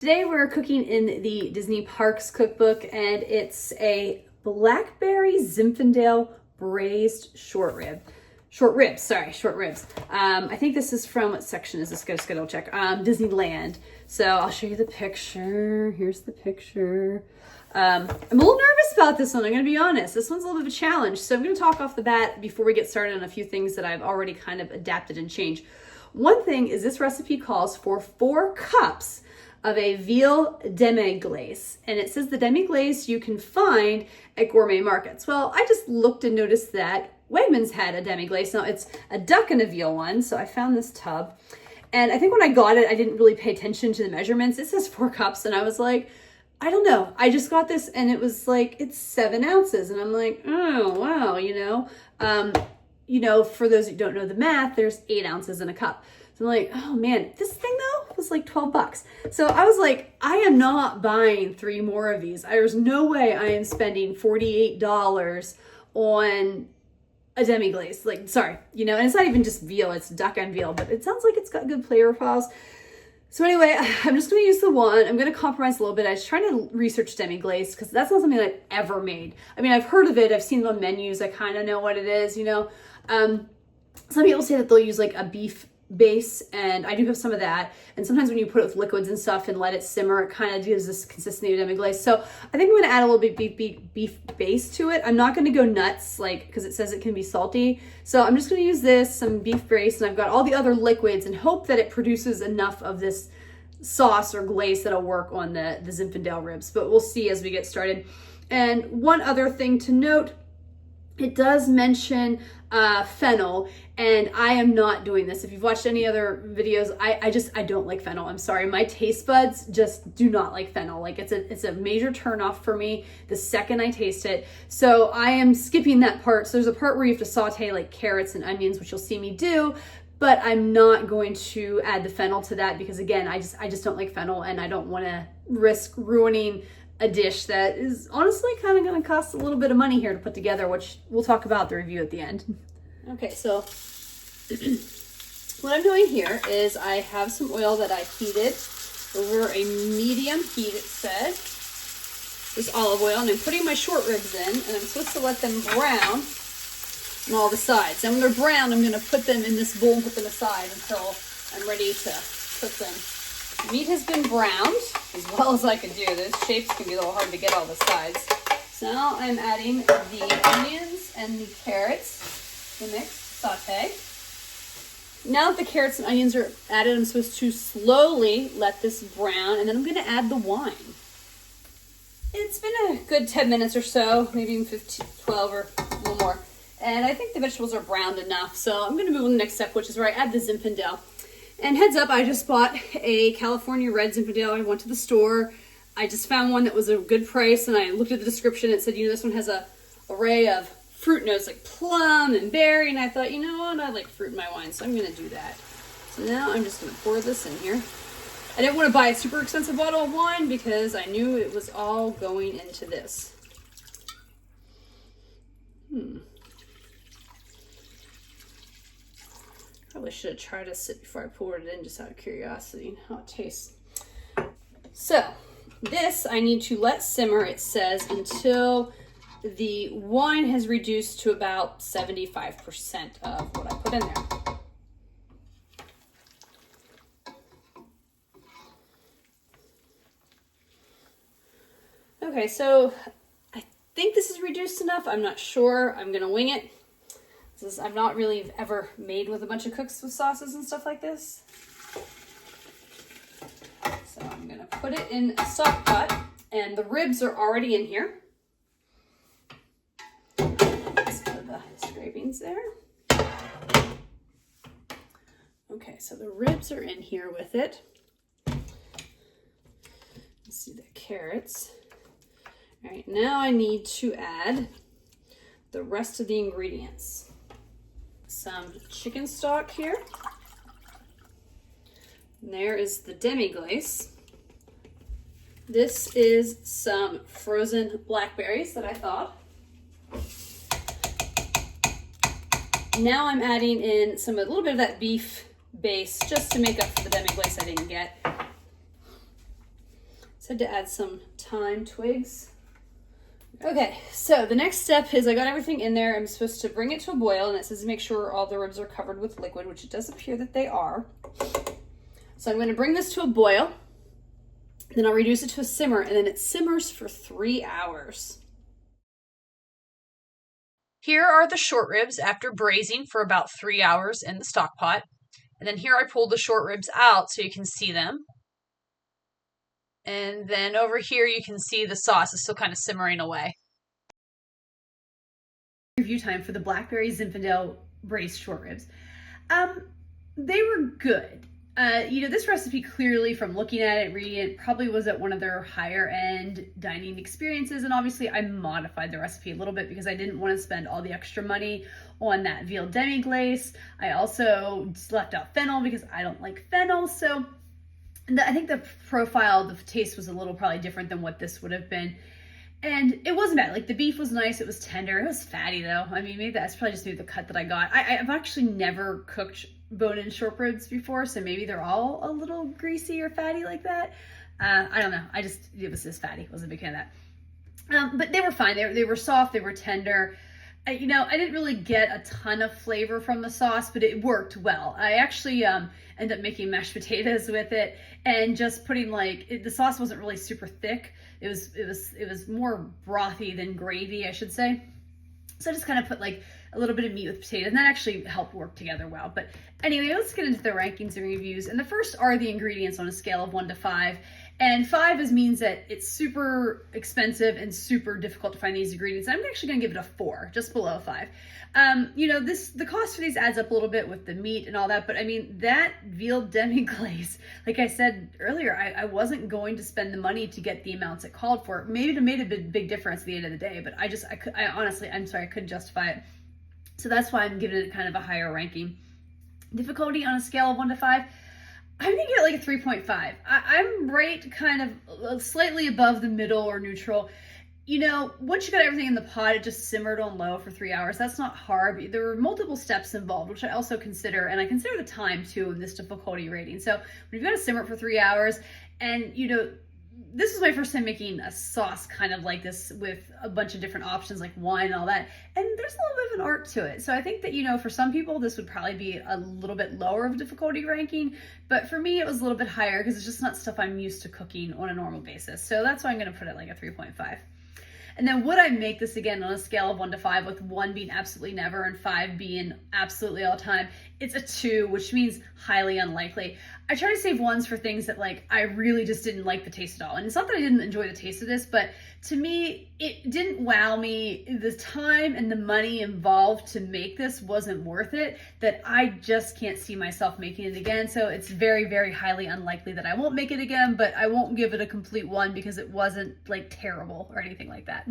Today we're cooking in the Disney Parks cookbook, and it's a Blackberry Zinfandel Braised short ribs. I think this is from, what section is this? Just gotta check. Disneyland. So I'll show you the picture. Here's the picture. I'm a little nervous about this one, I'm gonna be honest. This one's a little bit of a challenge. So I'm gonna talk off the bat before we get started on a few things that I've already kind of adapted and changed. One thing is this recipe calls for 4 cups of a veal demi-glace. And it says the demi-glace you can find at gourmet markets. Well, I just looked and noticed that Wegmans had a demi-glace. Now it's a duck and a veal one, so I found this tub. And I think when I got it, I didn't really pay attention to the measurements. It says 4 cups, and I was like, I don't know. I just got this, and it was like, it's 7 ounces. And I'm like, oh, wow, for those who don't know the math, there's 8 ounces in a cup. So I'm like, oh man, this thing though was like 12 bucks. So I was like, I am not buying 3 more of these. There's no way I am spending $48 on a demi-glace. and it's not even just veal, it's duck and veal, but it sounds like it's got good flavor profiles. So anyway, I'm just going to use the one. I'm going to compromise a little bit. I was trying to research demi-glace because that's not something I've ever made. I mean, I've heard of it. I've seen it on menus. I kind of know what it is, Some people say that they'll use like a beef base, and I do have some of that. And sometimes when you put it with liquids and stuff and let it simmer, it kind of gives this consistency of demi-glace. So I think I'm going to add a little bit beef base to it. I'm not going to go nuts, because it says it can be salty. So I'm just going to use this, some beef base, and I've got all the other liquids, and hope that it produces enough of this sauce or glaze that'll work on the Zinfandel ribs. But we'll see as we get started. And one other thing to note, it does mention fennel, and I am not doing this. If you've watched any other videos, I don't like fennel. I'm sorry, my taste buds just do not like fennel. It's a major turnoff for me the second I taste it. So I am skipping that part. So there's a part where you have to saute like carrots and onions, which you'll see me do, but I'm not going to add the fennel to that because again, I just don't like fennel, and I don't want to risk ruining a dish that is honestly kind of going to cost a little bit of money here to put together, which we'll talk about the review at the end. Okay, so what I'm doing here is I have some oil that I heated over a medium heat, it said. This olive oil, and I'm putting my short ribs in, and I'm supposed to let them brown on all the sides. And when they're brown, I'm going to put them in this bowl and put them aside until I'm ready to cook them. Meat has been browned as well as I can do. Those shapes can be a little hard to get all the sides. So now I'm adding the onions and the carrots, the mix, saute. Now that the carrots and onions are added, I'm supposed to slowly let this brown, and then I'm going to add the wine. It's been a good 10 minutes or so, maybe even 15, 12 or a little more. And I think the vegetables are browned enough. So I'm going to move on to the next step, which is where I add the Zinfandel. And heads up, I just bought a California red Zinfandel. I went to the store. I just found one that was a good price, and I looked at the description. It said, this one has a array of fruit notes like plum and berry, and I thought, you know what, I like fruit in my wine, so I'm going to do that. So now I'm just going to pour this in here. I didn't want to buy a super expensive bottle of wine because I knew it was all going into this. Probably should have tried a sip before I poured it in, just out of curiosity how it tastes. So this I need to let simmer, it says, until the wine has reduced to about 75% of what I put in there. Okay, so I think this is reduced enough. I'm not sure. I'm gonna wing it. I've not really ever made with a bunch of cooks with sauces and stuff like this. So I'm going to put it in a stock pot, and the ribs are already in here. Let's put the scrapings there. Okay, so the ribs are in here with it. Let's see the carrots. All right, now I need to add the rest of the ingredients. Some chicken stock here. And there is the demi-glace. This is some frozen blackberries that I thawed. Now I'm adding in a little bit of that beef base just to make up for the demi-glace I didn't get. So I had to add some thyme twigs. Okay, so the next step is I got everything in there. I'm supposed to bring it to a boil, and it says make sure all the ribs are covered with liquid, which it does appear that they are. So I'm going to bring this to a boil, then I'll reduce it to a simmer, and then it simmers for 3 hours. Here are the short ribs after braising for about 3 hours in the stock pot. And then here I pulled the short ribs out so you can see them. And then over here you can see the sauce is still kind of simmering away. Review time for the Blackberry Zinfandel Braised short ribs. They were good. This recipe clearly, from looking at it, reading it, probably was at one of their higher end dining experiences. And obviously I modified the recipe a little bit because I didn't want to spend all the extra money on that veal demi-glace. I also left out fennel because I don't like fennel. So I think the profile, the taste was a little probably different than what this would have been. And it wasn't bad. Like, the beef was nice. It was tender. It was fatty, though. I mean, maybe that's probably just the cut that I got. I've actually never cooked bone-in short ribs before, so maybe they're all a little greasy or fatty like that. I don't know. It was just fatty. I wasn't a big fan of that. But they were fine. They were soft. They were tender. I didn't really get a ton of flavor from the sauce, but it worked well. I actually ended up making mashed potatoes with it and just putting the sauce wasn't really super thick. It was more brothy than gravy, I should say. So I just kind of put like a little bit of meat with potatoes, and that actually helped work together well. But anyway, let's get into the rankings and reviews. And the first are the ingredients on a scale of 1 to 5. And 5 means that it's super expensive and super difficult to find these ingredients. I'm actually going to give it a 4, just below 5. The cost for these adds up a little bit with the meat and all that, but I mean, that veal demi-glace, like I said earlier, I wasn't going to spend the money to get the amounts it called for. Maybe it made a big difference at the end of the day, but I honestly, I'm sorry, I couldn't justify it. So that's why I'm giving it kind of a higher ranking. Difficulty on a scale of 1 to 5, I'm gonna get like a 3.5. I'm right kind of slightly above the middle or neutral. Once you got everything in the pot, it just simmered on low for 3 hours. That's not hard. There were multiple steps involved, which I also consider, and I consider the time too in this difficulty rating. So when you've got to simmer it for 3 hours, and this is my first time making a sauce kind of like this with a bunch of different options like wine and all that. And there's a little bit of an art to it. So I think that, for some people, this would probably be a little bit lower of difficulty ranking. But for me, it was a little bit higher because it's just not stuff I'm used to cooking on a normal basis. So that's why I'm going to put it like a 3.5. And then would I make this again on a scale of 1 to 5, with 1 being absolutely never and 5 being absolutely all time? It's a 2, which means highly unlikely. I try to save 1s for things that I really just didn't like the taste at all. And it's not that I didn't enjoy the taste of this, but to me, it didn't wow me. The time and the money involved to make this wasn't worth it, that I just can't see myself making it again. So it's very, very highly unlikely that I won't make it again, but I won't give it a complete 1 because it wasn't terrible or anything like that.